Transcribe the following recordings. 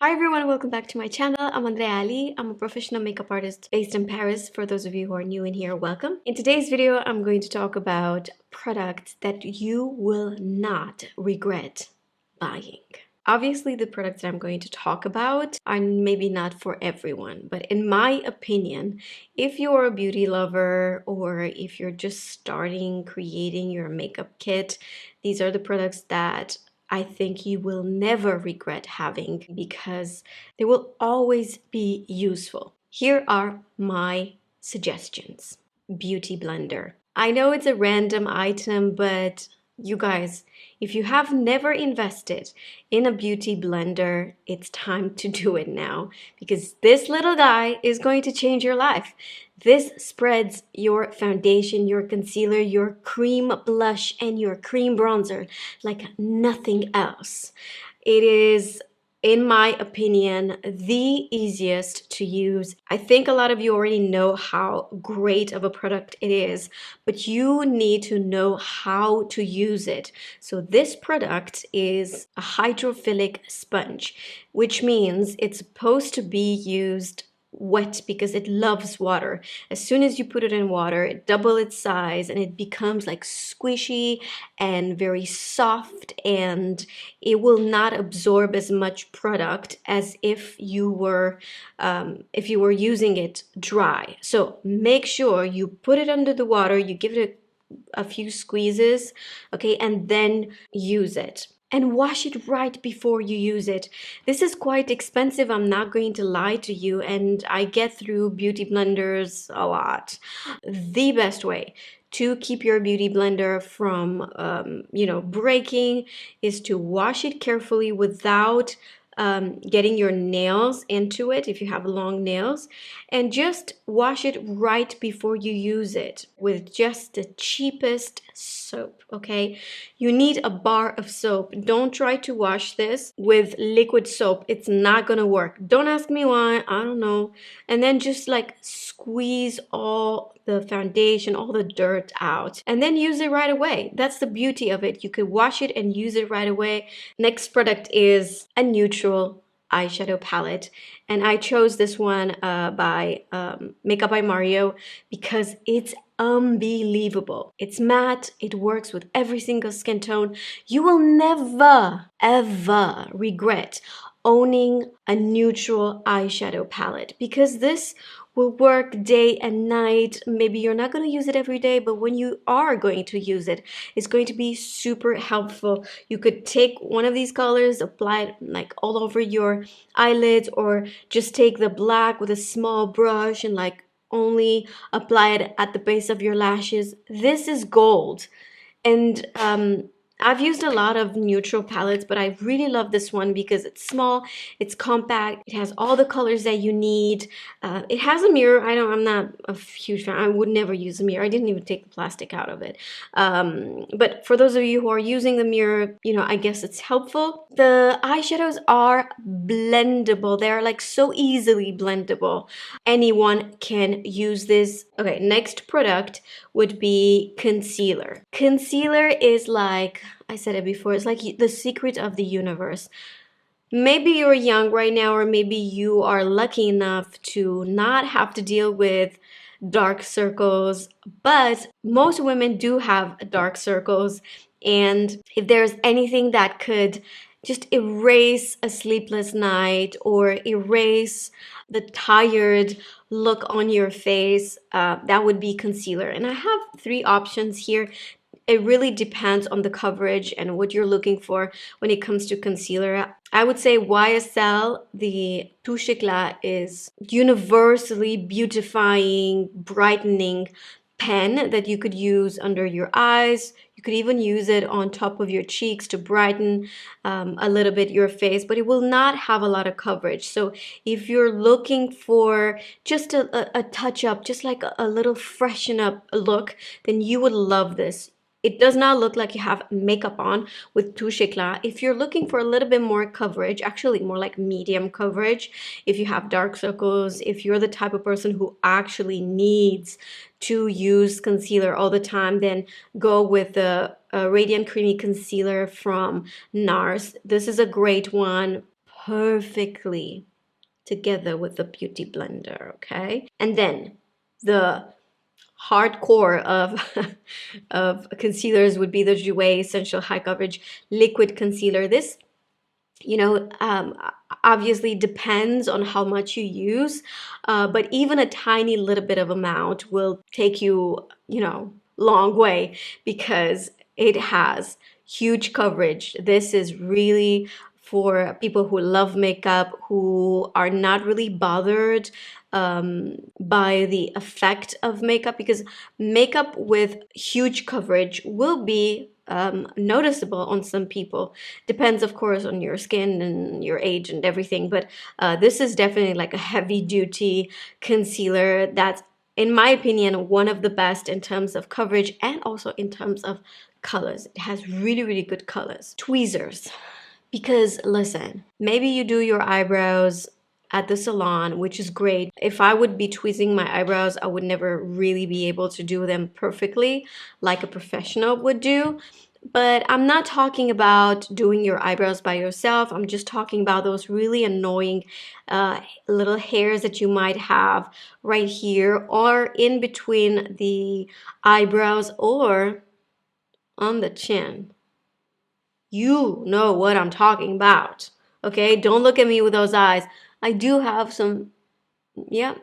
Hi everyone, welcome back to my channel. I'm Andreea. I'm a professional makeup artist based in Paris. For those of you who are new in here, welcome. In today's video, I'm going to talk about products that you will not regret buying. Obviously, the products that I'm going to talk about are maybe not for everyone, but in my opinion, if you're a beauty lover or if you're just starting creating your makeup kit, these are the products that I think you will never regret having because they will always be useful. Here are my suggestions. Beautyblender. I know it's a random item, but you guys, if you have never invested in a beauty blender, it's time to do it now because this little guy is going to change your life. This spreads your foundation, your concealer, your cream blush, and your cream bronzer like nothing else. It is, in my opinion, the easiest to use. I think a lot of you already know how great of a product it is, but you need to know how to use it. So this product is a hydrophilic sponge, which means it's supposed to be used wet because it loves water. As soon as you put it in water, it doubles its size and it becomes like squishy and very soft, and it will not absorb as much product as if you were using it dry. So make sure you put it under the water, you give it a few squeezes, okay, and then use it. And wash it right before you use it. This is quite expensive, I'm not going to lie to you, and I get through beauty blenders a lot. The best way to keep your beauty blender from breaking is to wash it carefully without getting your nails into it if you have long nails, and just wash it right before you use it with just the cheapest soap. Okay, you need a bar of soap. Don't try to wash this with liquid soap, it's not gonna work. Don't ask me why, I don't know. And then just like squeeze all the foundation, all the dirt out, and then use it right away. That's the beauty of it. You could wash it and use it right away. Next product is a neutral eyeshadow palette, and I chose this one by Makeup by Mario because it's unbelievable. It's matte, it works with every single skin tone. You will never ever regret owning a neutral eyeshadow palette because this will work day and night. Maybe you're not going to use it every day, but when you are going to use it, it's going to be super helpful. You could take one of these colors, apply it like all over your eyelids, or just take the black with a small brush and like only apply it at the base of your lashes. This is gold. And I've used a lot of neutral palettes, but I really love this one because it's small, it's compact, it has all the colors that you need. It has a mirror. I'm not a huge fan. I would never use a mirror. I didn't even take the plastic out of it. But for those of you who are using the mirror, I guess it's helpful. The eyeshadows are blendable. They're like so easily blendable. Anyone can use this. Okay, next product would be concealer. Concealer is like, I said it before, it's like the secret of the universe. Maybe you're young right now, or maybe you are lucky enough to not have to deal with dark circles, but most women do have dark circles, and if there's anything that could just erase a sleepless night or erase the tired look on your face, that would be concealer. And I have 3 options here. It really depends on the coverage and what you're looking for when it comes to concealer. I would say YSL, the Touche Eclat, is universally beautifying, brightening pen that you could use under your eyes. You could even use it on top of your cheeks to brighten a little bit your face, but it will not have a lot of coverage. So if you're looking for just a touch up, just like a little freshen up look, then you would love this. It does not look like you have makeup on with Touche Eclat. If you're looking for a little bit more coverage, actually more like medium coverage, if you have dark circles, if you're the type of person who actually needs to use concealer all the time, then go with the Radiant Creamy Concealer from NARS. This is a great one. perfectly together with the Beauty Blender, okay? And then the hardcore of of concealers would be the Jouer Essential High Coverage Liquid Concealer. This, you know, obviously depends on how much you use, but even a tiny little bit of amount will take you, you know, long way because it has huge coverage. This is really for people who love makeup, who are not really bothered by the effect of makeup, because makeup with huge coverage will be noticeable on some people. Depends, of course, on your skin and your age and everything, but this is definitely like a heavy duty concealer that's, in my opinion, one of the best in terms of coverage and also in terms of colors. It has really, really good colors. Tweezers. Because listen, maybe you do your eyebrows at the salon, which is great. If I would be tweezing my eyebrows, I would never really be able to do them perfectly like a professional would do. But I'm not talking about doing your eyebrows by yourself. I'm just talking about those really annoying little hairs that you might have right here or in between the eyebrows or on the chin. You know what I'm talking about, okay? Don't look at me with those eyes. I do have some, yeah.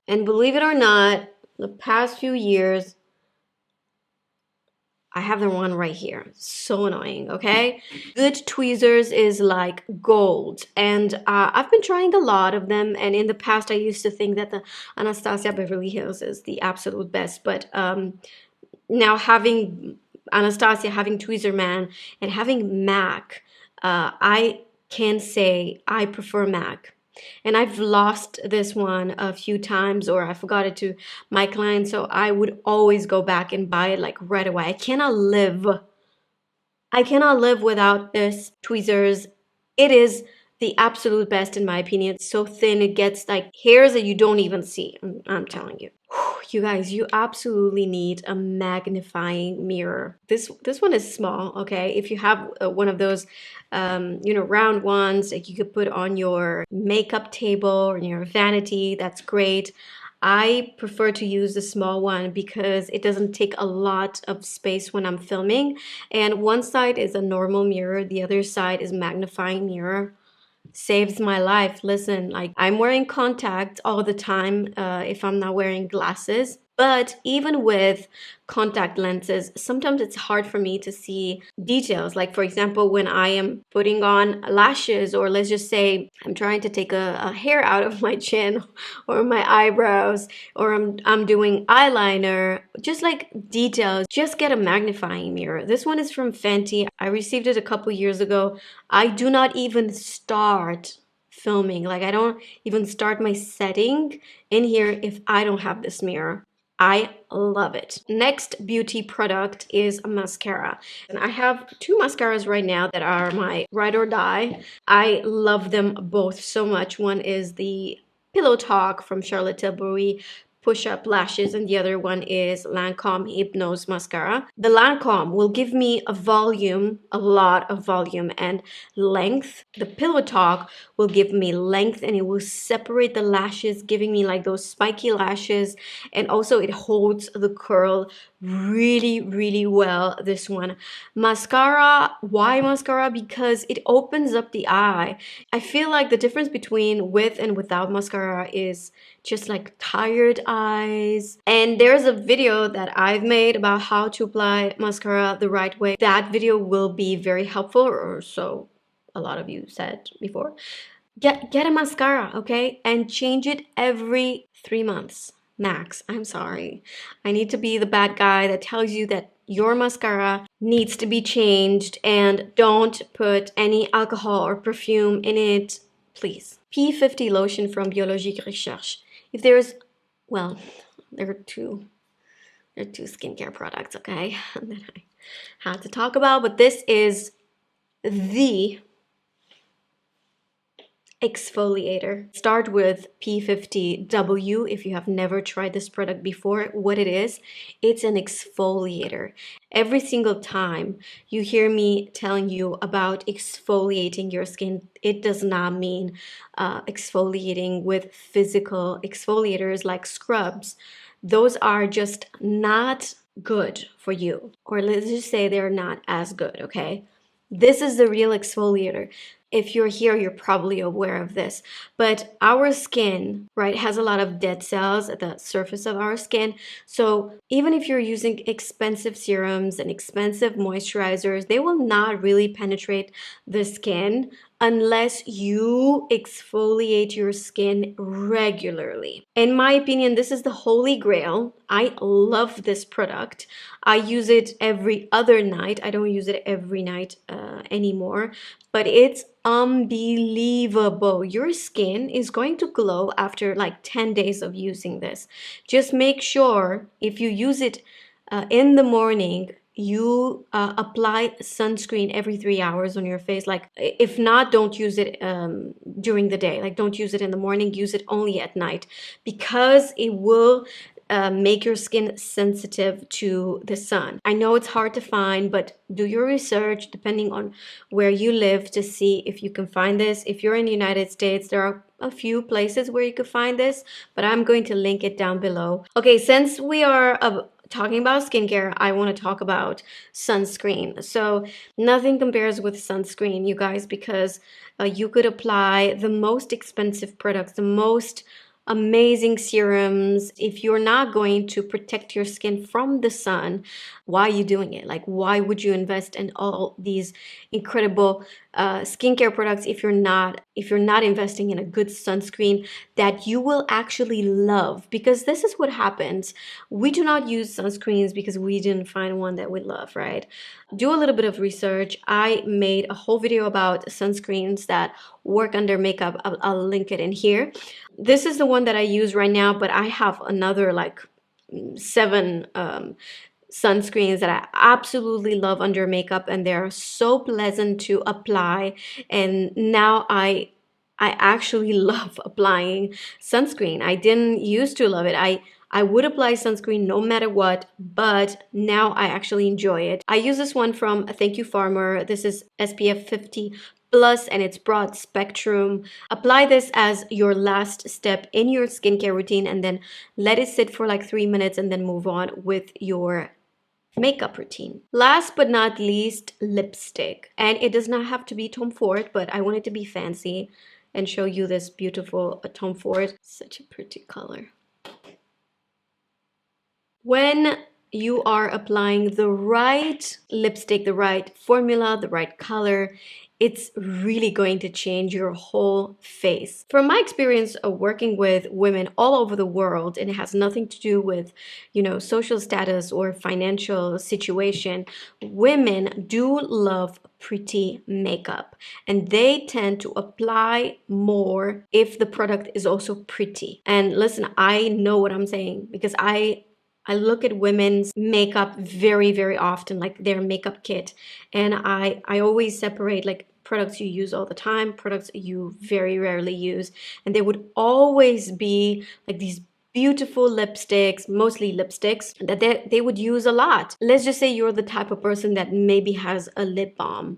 And believe it or not, the past few years, I have the one right here. So annoying, okay? Good tweezers is like gold. And I've been trying a lot of them. And in the past, I used to think that the Anastasia Beverly Hills is the absolute best. But now having Anastasia, having Tweezerman, and having MAC, I can say I prefer MAC. And I've lost this one a few times, or I forgot it to my client, so I would always go back and buy it like right away. I cannot live without this tweezers. It is the absolute best in my opinion. It's so thin, it gets like hairs that you don't even see. I'm telling you. You guys, you absolutely need a magnifying mirror. This one is small, okay? If you have one of those, you know, round ones that you could put on your makeup table or in your vanity, that's great. I prefer to use the small one because it doesn't take a lot of space when I'm filming. And one side is a normal mirror, the other side is magnifying mirror. Saves my life. Listen, like I'm wearing contacts all the time if I'm not wearing glasses. But even with contact lenses, sometimes it's hard for me to see details. Like for example, when I am putting on lashes, or let's just say I'm trying to take a hair out of my chin or my eyebrows, or I'm doing eyeliner, just like details, just get a magnifying mirror. This one is from Fenty. I received it a couple years ago. I do not even start filming. Like I don't even start my setting in here if I don't have this mirror. I love it. Next beauty product is a mascara. And I have two mascaras right now that are my ride or die. I love them both so much. One is the Pillow Talk from Charlotte Tilbury Push Up Lashes, and the other one is Lancome Hypnose Mascara. The Lancome will give me a volume, a lot of volume and length. The Pillow Talk will give me length and it will separate the lashes, giving me like those spiky lashes, and also it holds the curl really, really well. This one. Mascara, why mascara? Because it opens up the eye. I feel like the difference between with and without mascara is just like tired eyes. And there's a video that I've made about how to apply mascara the right way. That video will be very helpful, or so a lot of you said before. Get a mascara, okay? And change it every 3 months max. I'm sorry. I need to be the bad guy that tells you that your mascara needs to be changed, and don't put any alcohol or perfume in it, please. P50 lotion from Biologique Recherche. If there's, well, there are two skincare products, okay, that I had to talk about, but this is the exfoliator. Start with P50W if you have never tried this product before. What it is, it's an exfoliator. Every single time you hear me telling you about exfoliating your skin, it does not mean exfoliating with physical exfoliators like scrubs. Those are just not good for you, or let's just say they're not as good, okay? This is the real exfoliator. If you're here, you're probably aware of this. But our skin, right, has a lot of dead cells at the surface of our skin. So even if you're using expensive serums and expensive moisturizers, they will not really penetrate the skin unless you exfoliate your skin regularly. In my opinion, this is the holy grail. I love this product. I use it every other night. I don't use it every night anymore, but it's unbelievable. Your skin is going to glow after like 10 days of using this. Just make sure if you use it in the morning, you apply sunscreen every 3 hours on your face. Like, if not, don't use it during the day. Like, don't use it in the morning, use it only at night, because it will make your skin sensitive to the sun. I know it's hard to find, but do your research depending on where you live to see if you can find this. If you're in the United States, there are a few places where you could find this, but I'm going to link it down below. Okay, since we are talking about skincare, I want to talk about sunscreen. So nothing compares with sunscreen, you guys, because you could apply the most expensive products, the most amazing serums. If you're not going to protect your skin from the sun, why are you doing it? Like, why would you invest in all these incredible skincare products if you're not investing in a good sunscreen that you will actually love? Because this is what happens. We do not use sunscreens because we didn't find one that we love, right? Do a little bit of research. I made a whole video about sunscreens that work under makeup. I'll link it in here. This is the one that I use right now, but I have another like 7 sunscreens that I absolutely love under makeup, and they're so pleasant to apply. And now I actually love applying sunscreen. I didn't used to love it. I would apply sunscreen no matter what, but now I actually enjoy it. I use this one from Thank You Farmer. This is SPF 50 plus, and it's broad spectrum. Apply this as your last step in your skincare routine, and then let it sit for like 3 minutes, and then move on with your makeup routine. Last but not least, lipstick. And it does not have to be Tom Ford, but I want it to be fancy and show you this beautiful Tom Ford. Such a pretty color. When you are applying the right lipstick, the right formula, the right color, it's really going to change your whole face. From my experience of working with women all over the world, and it has nothing to do with, you know, social status or financial situation, women do love pretty makeup, and they tend to apply more if the product is also pretty. And listen, I know what I'm saying because I look at women's makeup very, very often, like their makeup kit. And I always separate like products you use all the time, products you very rarely use. And there would always be like these beautiful lipsticks, mostly lipsticks, that they would use a lot. Let's just say you're the type of person that maybe has a lip balm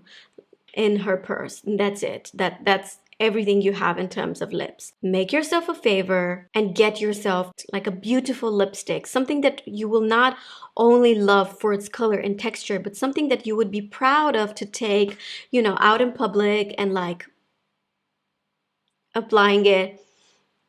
in her purse, and that's it. That's everything you have in terms of lips. Make yourself a favor and get yourself like a beautiful lipstick, something that you will not only love for its color and texture, but something that you would be proud of to take, you know, out in public and like applying it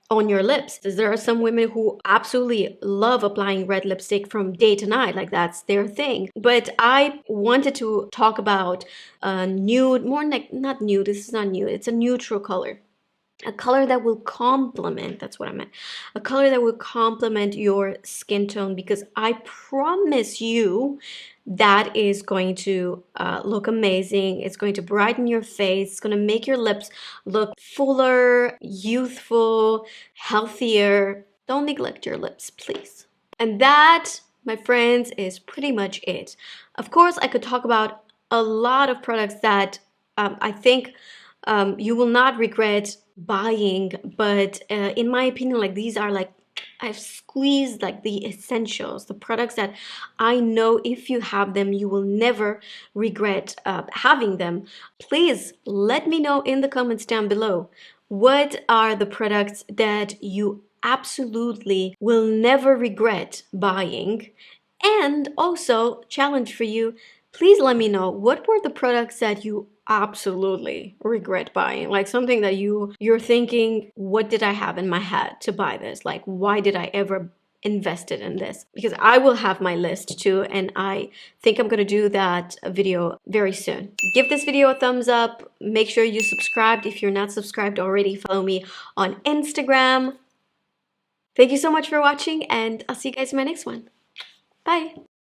on your lips. There are some women who absolutely love applying red lipstick from day to night, like that's their thing. But I wanted to talk about nude, more like, not nude, this is not nude, it's a neutral color. A color that will complement, that's what I meant, a color that will complement your skin tone, because I promise you that is going to look amazing. It's going to brighten your face. It's going to make your lips look fuller, youthful, healthier. Don't neglect your lips, please. And that, my friends, is pretty much it. Of course, I could talk about a lot of products that I think you will not regret buying, but in my opinion, like these are like, I've squeezed like the essentials, the products that I know if you have them, you will never regret having them. Please let me know in the comments down below. What are the products that you absolutely will never regret buying? And also, challenge for you, please let me know what were the products that you absolutely regret buying, like something that you're thinking, what did I have in my head to buy this? Like, why did I ever invested in this? Because I will have my list too, and I think I'm gonna do that video very soon. Give this video a thumbs up. Make sure you subscribed if you're not subscribed already. Follow me on Instagram. Thank you so much for watching, and I'll see you guys in my next one. Bye.